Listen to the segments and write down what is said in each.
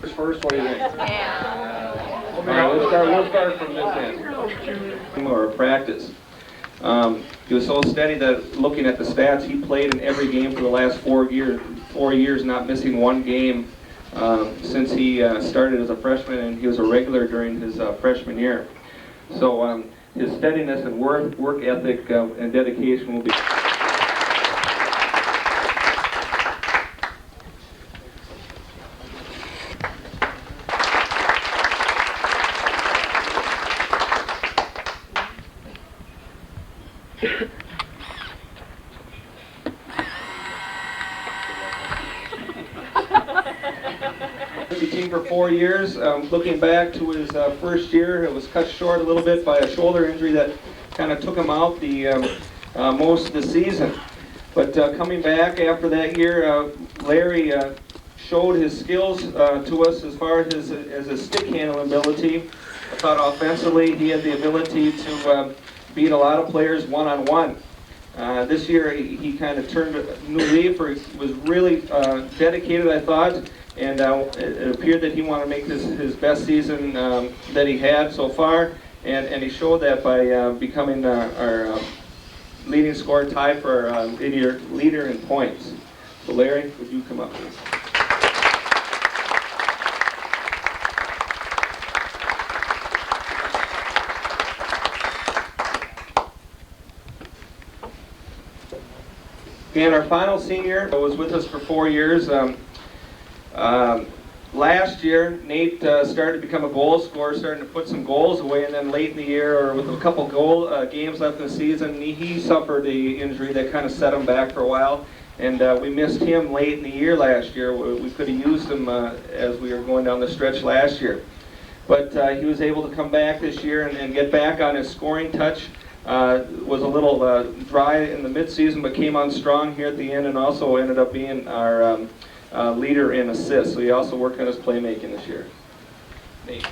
First, what do you think? Yeah. All right, we'll start from this end. Or practice. He was so steady that looking at the stats, he played in every game for the last 4 years, not missing one game since he started as a freshman, and he was a regular during his freshman year. So his steadiness and work ethic and dedication will be. Team for 4 years. Looking back to his first year, it was cut short a little bit by a shoulder injury that kind of took him out the most of the season. But coming back after that year, Larry showed his skills to us as far as his stick handling ability. I thought offensively he had the ability to beat a lot of players one-on-one. This year he kind of turned a new leaf, or was really dedicated, I thought, and it appeared that he wanted to make this his best season that he had so far, and he showed that by becoming our leading scorer, tied for our leader in points. So Larry, would you come up, please? And our final senior was with us for 4 years. Last year, Nate started to become a goal scorer, starting to put some goals away, and then late in the year, or with a couple games left in the season, he suffered an injury that kind of set him back for a while. And we missed him late in the year last year. We could have used him as we were going down the stretch last year. But he was able to come back this year and get back on his scoring touch. Was a little dry in the midseason, but came on strong here at the end, and also ended up being our leader in assists. So he also worked on his playmaking this year. Nate.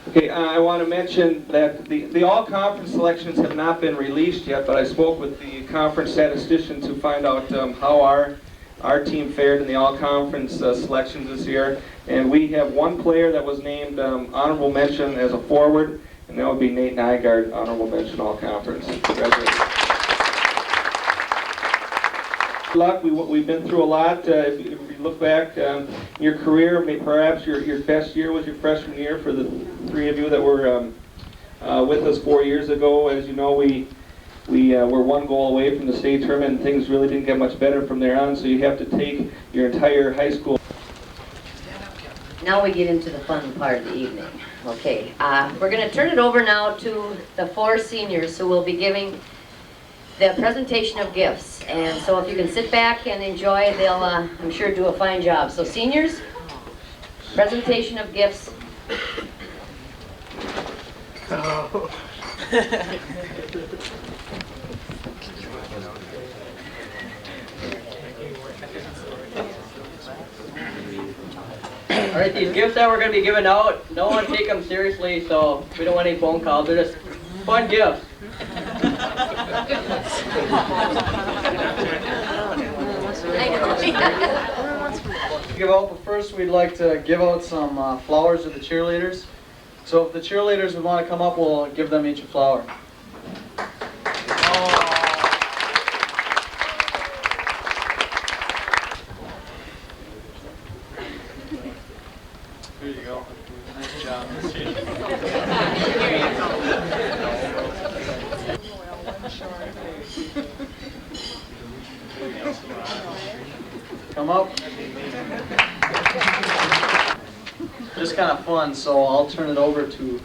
Okay, I want to mention that the all-conference selections have not been released yet, but I spoke with the conference statistician to find out how our team fared in the all-conference selections this year. And we have one player that was named honorable mention as a forward, and that would be Nate Nygaard, honorable mention all-conference. Congratulations. Good luck. We've been through a lot. If you look back in your career, perhaps your best year was your freshman year for the three of you that were with us 4 years ago. As you know, we were one goal away from the state tournament, and things really didn't get much better from there on, so you have to take your entire high school. Now we get into the fun part of the evening. Okay, we're going to turn it over now to the 4 seniors who will be giving the presentation of gifts. And so if you can sit back and enjoy, they'll, I'm sure, do a fine job. So seniors, presentation of gifts. Oh. Alright, these gifts that we're going to be giving out, no one take them seriously, so we don't want any phone calls. They're just fun gifts. Give out, but first we'd like to give out some flowers to the cheerleaders. So if the cheerleaders would want to come up, we'll give them each a flower. Here you go. Nice job. Come up. Just kind of fun, so I'll turn it over to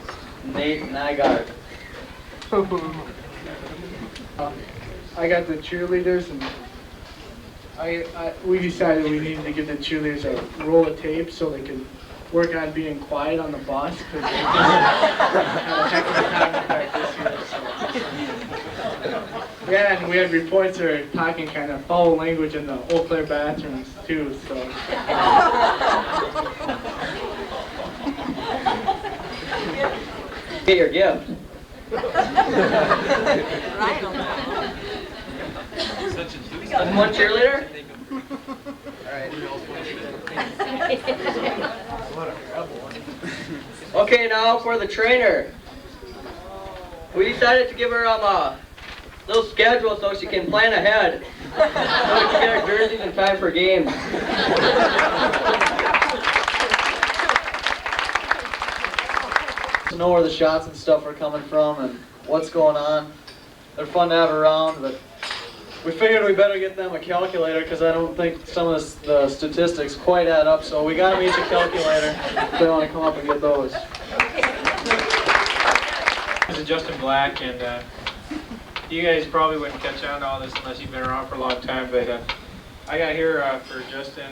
Nate Nygaard. I got the cheerleaders, and we decided we needed to give the cheerleaders a roll of tape so they could work on being quiet on the bus, because they just had a heck of a time back this year. So. Yeah, and we had reports that were talking kind of foul language in the Eau Claire bathrooms too, so. Get your gift. One cheerleader? Okay, now for the trainer. We decided to give her a little schedule so she can plan ahead. So we can get our jerseys in time for games. To know where the shots and stuff are coming from and what's going on. They're fun to have around, but we figured we better get them a calculator because I don't think some of the statistics quite add up. So we got them each a calculator if they want to come up and get those. This is Justin Black, and you guys probably wouldn't catch on to all this unless you've been around for a long time, but I got here for Justin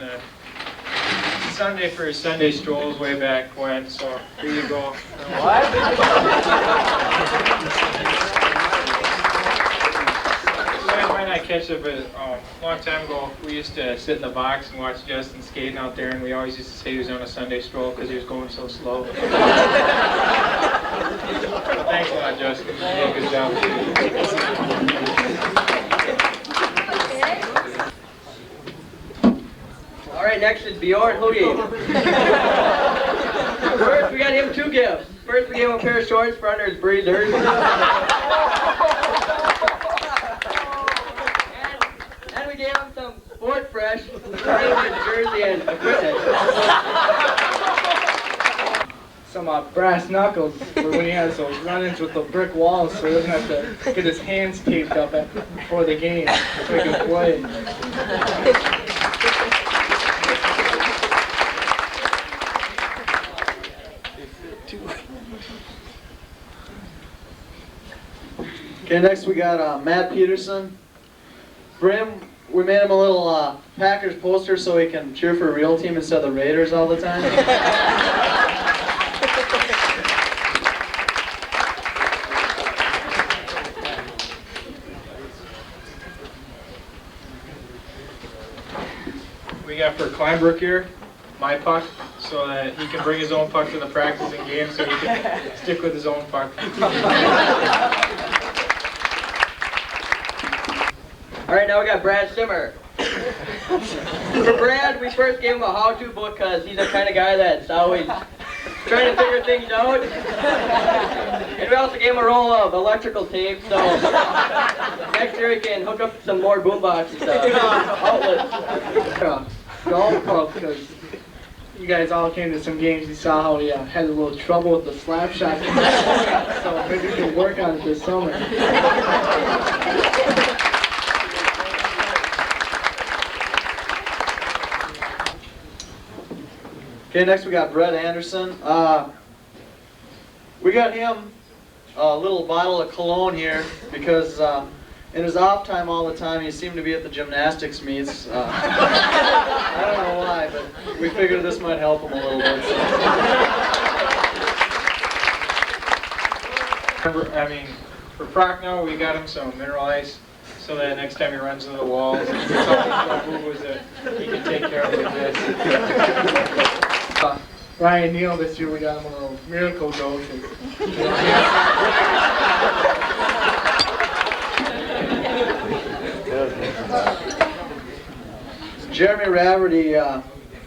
Sunday for his Sunday strolls way back when, so here you go. What? You guys might not catch it, but a long time ago we used to sit in the box and watch Justin skating out there, and we always used to say he was on a Sunday stroll because he was going so slow. Thanks a lot, Justin. You did a good job. All right, next is Bjorn Hootie. First, we got him 2 gifts. First, we gave him a pair of shorts for under his breezers. And we gave him some Sport Fresh jersey and equipment. Some brass knuckles for when he has those run-ins with the brick walls, so he doesn't have to get his hands taped up before the game so he can play. Okay, next we got Matt Peterson. For him, we made him a little Packers poster so he can cheer for a real team instead of the Raiders all the time. We got for Kleinbrook here, my puck, so that he can bring his own puck to the practice and games so he can stick with his own puck. All right, now we got Brad Simmer. For Brad, we first gave him a how-to book because he's the kind of guy that's always trying to figure things out. And we also gave him a roll of electrical tape, so next year he can hook up some more boombox outlets. Golf club, because you guys all came to some games. You saw how he had a little trouble with the slap shot. So maybe we can work on it this summer. Okay, next we got Brett Anderson. We got him a little bottle of cologne here because in his off time all the time he seemed to be at the gymnastics meets. I don't know why, but we figured this might help him a little bit. For Prochnow, we got him some mineral ice so that next time he runs into the walls, and it's all boo-boos that he can take care of with this. Ryan Neal, this year we got him a little miracle dose. Jeremy Raverty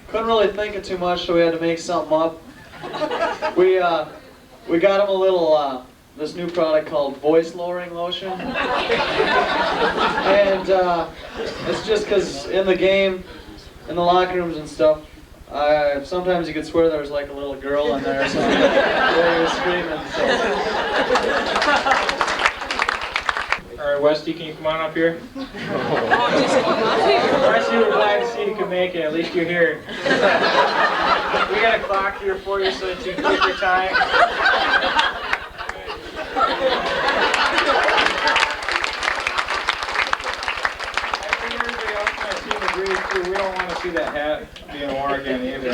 couldn't really think of too much, so we had to make something up. We got him a little this new product called voice lowering lotion, and it's just because in the game, in the locker rooms and stuff, sometimes you could swear there was like a little girl in there or something. Where he was screaming. So. All right, Westy, can you come on up here? Westy, we're glad to see you can make it. At least you're here. We got a clock here for you so that you can take your time. I think everybody else on our team agrees too. We don't want to see that hat being worn again either.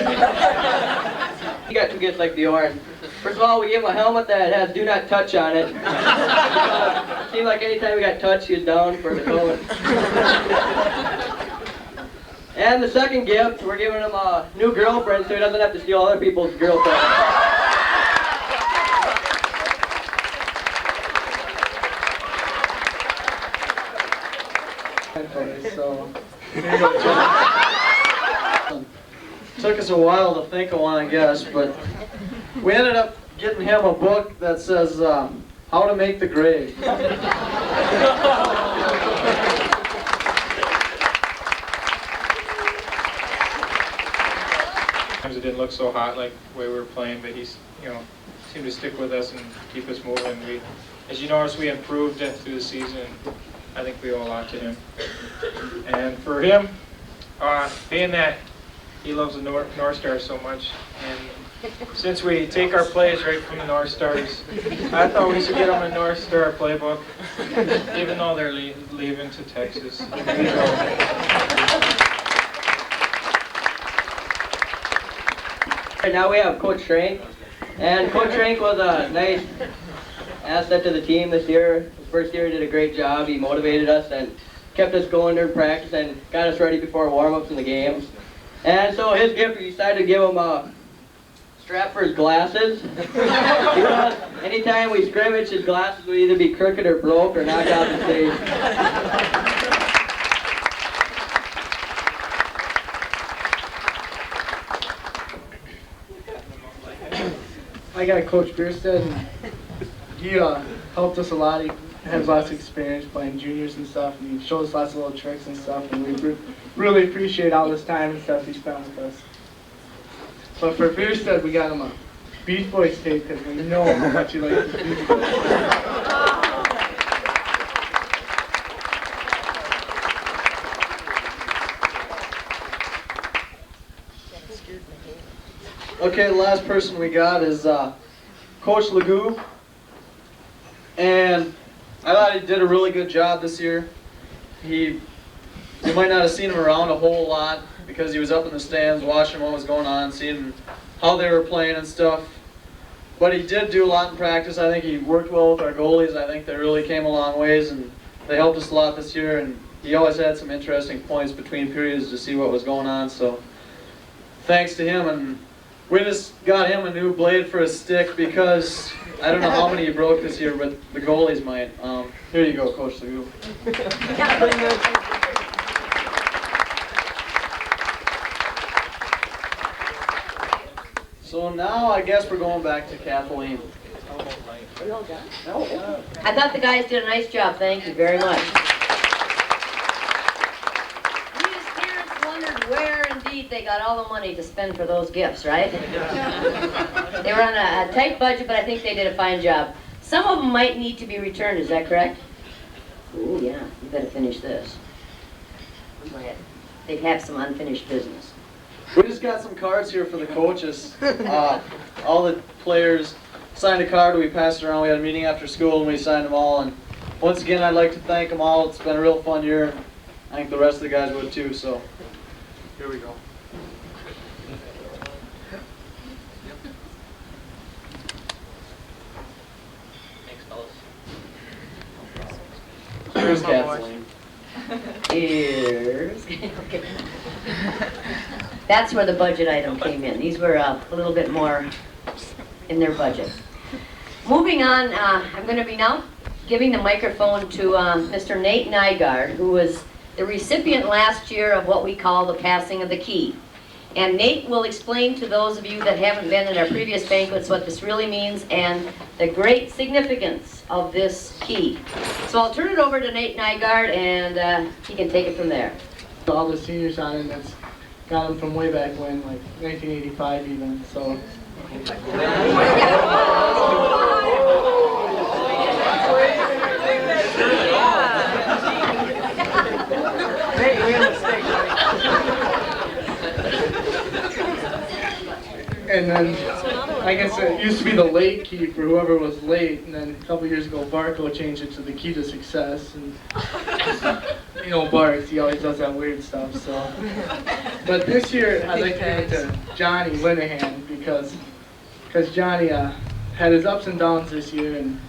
You got 2 gifts like Bjorn. First of all, we gave him a helmet that has "Do Not Touch" on it. It seemed like anytime we got touched, he was down for the helmet. And the second gift, we're giving him a new girlfriend so he doesn't have to steal other people's girlfriends. So, Took us a while to think of one, I guess, but we ended up getting him a book that says How to Make the Grade. Sometimes it didn't look so hot like the way we were playing, but he's, seemed to stick with us and keep us moving. As you notice, we improved through the season. I think we owe a lot to him. And for him, being that he loves the North Stars so much, and since we take our plays right from the North Stars, I thought we should get him a North Star playbook, even though they're leaving to Texas. Right now we have Coach Schrank, and Coach Schrank was a nice asset to the team this year. His first year he did a great job. He motivated us and kept us going during practice and got us ready before warm-ups and the games. And so his gift, we decided to give him a strap for his glasses. Because anytime we scrimmage, his glasses would either be crooked or broke or knocked out the stage. I got Coach Bierstead, and he helped us a lot. He has lots of experience playing juniors and stuff, and he showed us lots of little tricks and stuff, and we really appreciate all this time and stuff he spent with us. But for Bierstead, we got him a Beach Boys tape because we know how much he likes the Beach Boys. Okay, the last person we got is Coach Legoo. And I thought he did a really good job this year. You might not have seen him around a whole lot because he was up in the stands watching what was going on, seeing how they were playing and stuff. But he did do a lot in practice. I think he worked well with our goalies. I think they really came a long ways, and they helped us a lot this year. And he always had some interesting points between periods to see what was going on. So thanks to him. And we just got him a new blade for his stick because I don't know how many he broke this year, but the goalies might. Here you go, Coach Legoo. So now I guess we're going back to Kathleen. I thought the guys did a nice job. Thank you very much. These parents wondered where indeed they got all the money to spend for those gifts, right? They were on a tight budget, but I think they did a fine job. Some of them might need to be returned, is that correct? Ooh, yeah, you better finish this. They have some unfinished business. We just got some cards here for the coaches. All the players signed a card. We passed it around. We had a meeting after school and we signed them all. And once again, I'd like to thank them all. It's been a real fun year. I think the rest of the guys would too. So here we go. Here's Kathleen. Here's. Okay. That's where the budget item came in. These were a little bit more in their budget. Moving on, I'm going to be now giving the microphone to Mr. Nate Nygaard, who was the recipient last year of what we call the passing of the key. And Nate will explain to those of you that haven't been in our previous banquets what this really means and the great significance of this key. So I'll turn it over to Nate Nygaard and he can take it from there. All the seniors on it, that's got them from way back when, like 1985 even, so. Hey, we had a mistake. And then, I guess it used to be the late key for whoever was late, and then a couple years ago, Barco changed it to the key to success. And you know, Bart, he always does that weird stuff. So, but this year, I'd like to give it to Johnny Linehan because Johnny had his ups and downs this year, and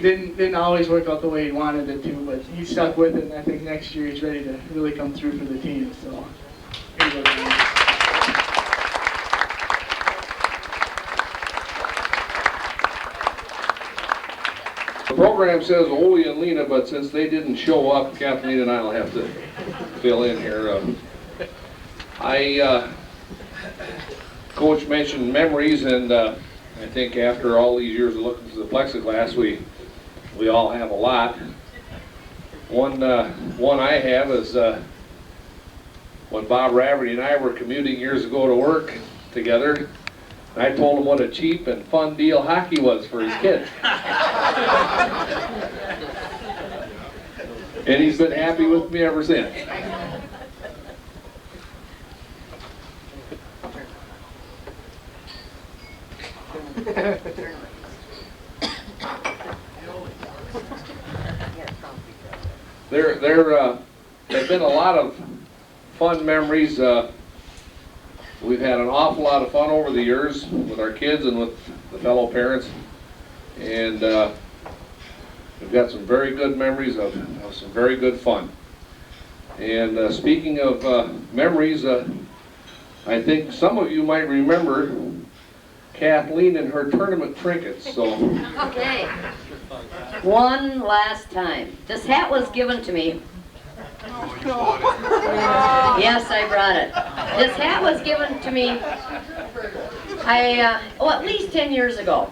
didn't always work out the way he wanted it to, but he stuck with it, and I think next year he's ready to really come through for the team. So, here you go, Dan. The program says Ole and Lena, but since they didn't show up, Kathleen and I will have to fill in here. Coach mentioned memories, and I think after all these years of looking through the plexiglass, we all have a lot. One I have is when Bob Raverty and I were commuting years ago to work together. I told him what a cheap and fun deal hockey was for his kids. And he's been happy with me ever since. There've been a lot of fun memories. We've had an awful lot of fun over the years with our kids and with the fellow parents, and we've got some very good memories of some very good fun. And speaking of memories, I think some of you might remember Kathleen and her tournament trinkets. So, Okay. One last time. This hat was given to me. Yes, I brought it. This hat was given to me, at least 10 years ago.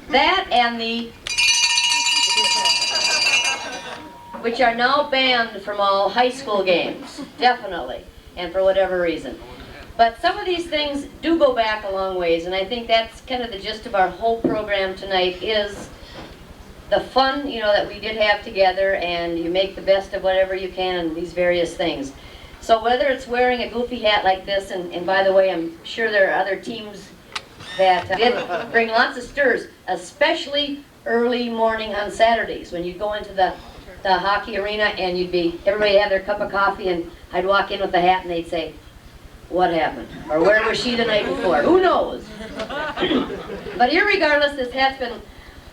That and which are now banned from all high school games, definitely, and for whatever reason. But some of these things do go back a long ways, and I think that's kind of the gist of our whole program tonight is the fun, that we did have together, and you make the best of whatever you can in these various things. So whether it's wearing a goofy hat like this, and by the way, I'm sure there are other teams that did bring lots of stirs, especially early morning on Saturdays when you'd go into the hockey arena and everybody had their cup of coffee, and I'd walk in with the hat and they'd say, "What happened?" Or "Where was she the night before?" Who knows? But irregardless, this hat's been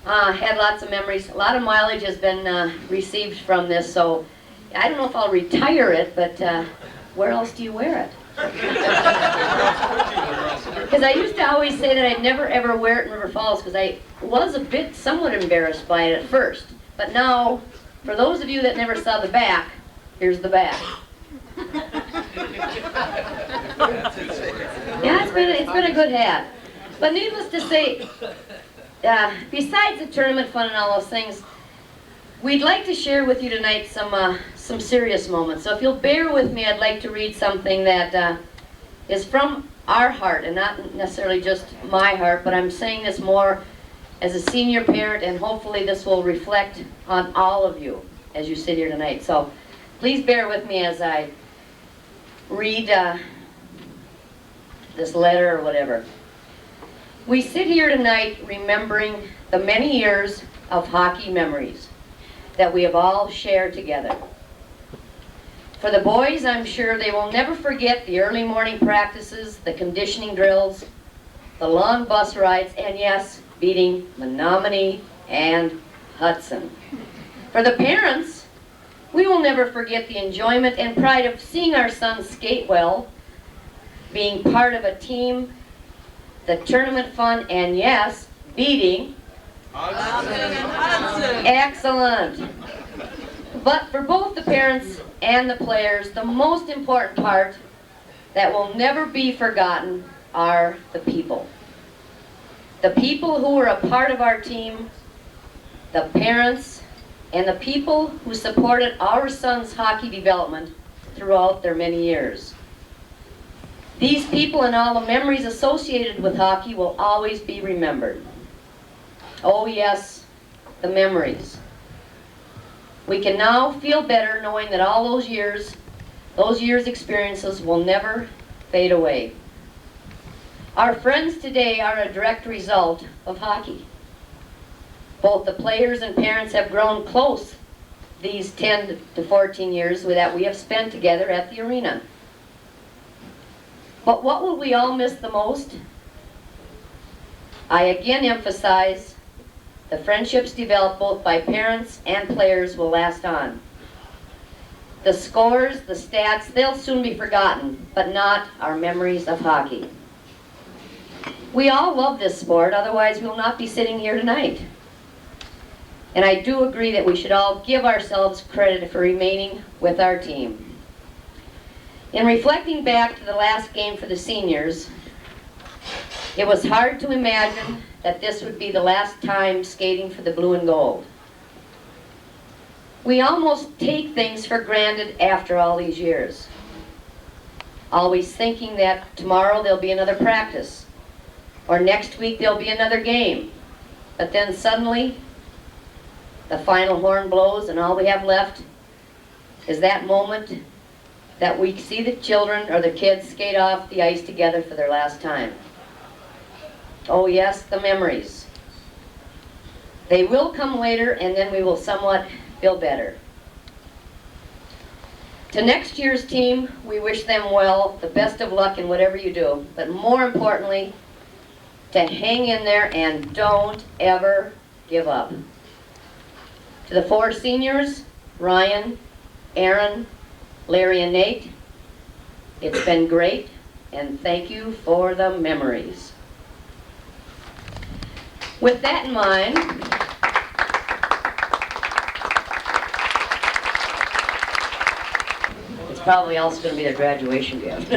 had lots of memories. A lot of mileage has been received from this, so I don't know if I'll retire it, but where else do you wear it? Because I used to always say that I'd never ever wear it in River Falls because I was somewhat embarrassed by it at first. But now, for those of you that never saw the back, here's the back. Yeah, it's been a good hat. But needless to say, besides the tournament fun and all those things, we'd like to share with you tonight some serious moments. So if you'll bear with me, I'd like to read something that is from our heart, and not necessarily just my heart, but I'm saying this more as a senior parent, and hopefully this will reflect on all of you as you sit here tonight. So please bear with me as I read this letter or whatever. We sit here tonight remembering the many years of hockey memories that we have all shared together. For the boys, I'm sure they will never forget the early morning practices, the conditioning drills, the long bus rides, and yes, beating Menominee and Hudson. For the parents, we will never forget the enjoyment and pride of seeing our sons skate well, being part of a team, the tournament fun, and yes, beating Hudson. Excellent. But for both the parents and the players, the most important part that will never be forgotten are the people. The people who were a part of our team, the parents, and the people who supported our sons' hockey development throughout their many years. These people and all the memories associated with hockey will always be remembered. Oh yes, the memories. We can now feel better knowing that all those years' experiences will never fade away. Our friends today are a direct result of hockey. Both the players and parents have grown close these 10 to 14 years that we have spent together at the arena. But what will we all miss the most? I again emphasize the friendships developed both by parents and players will last on. The scores, the stats, they'll soon be forgotten, but not our memories of hockey. We all love this sport, otherwise we'll not be sitting here tonight. And I do agree that we should all give ourselves credit for remaining with our team. In reflecting back to the last game for the seniors, it was hard to imagine that this would be the last time skating for the blue and gold. We almost take things for granted after all these years, always thinking that tomorrow there'll be another practice, or next week there'll be another game. But then suddenly, the final horn blows and all we have left is that moment that we see the children or the kids skate off the ice together for their last time. Oh yes, the memories. They will come later, and then we will somewhat feel better. To next year's team, we wish them well, the best of luck in whatever you do, but more importantly, to hang in there and don't ever give up. To the 4 seniors, Ryan, Aaron, Larry, and Nate, it's been great, and thank you for the memories. With that in mind, it's probably also going to be their graduation gift.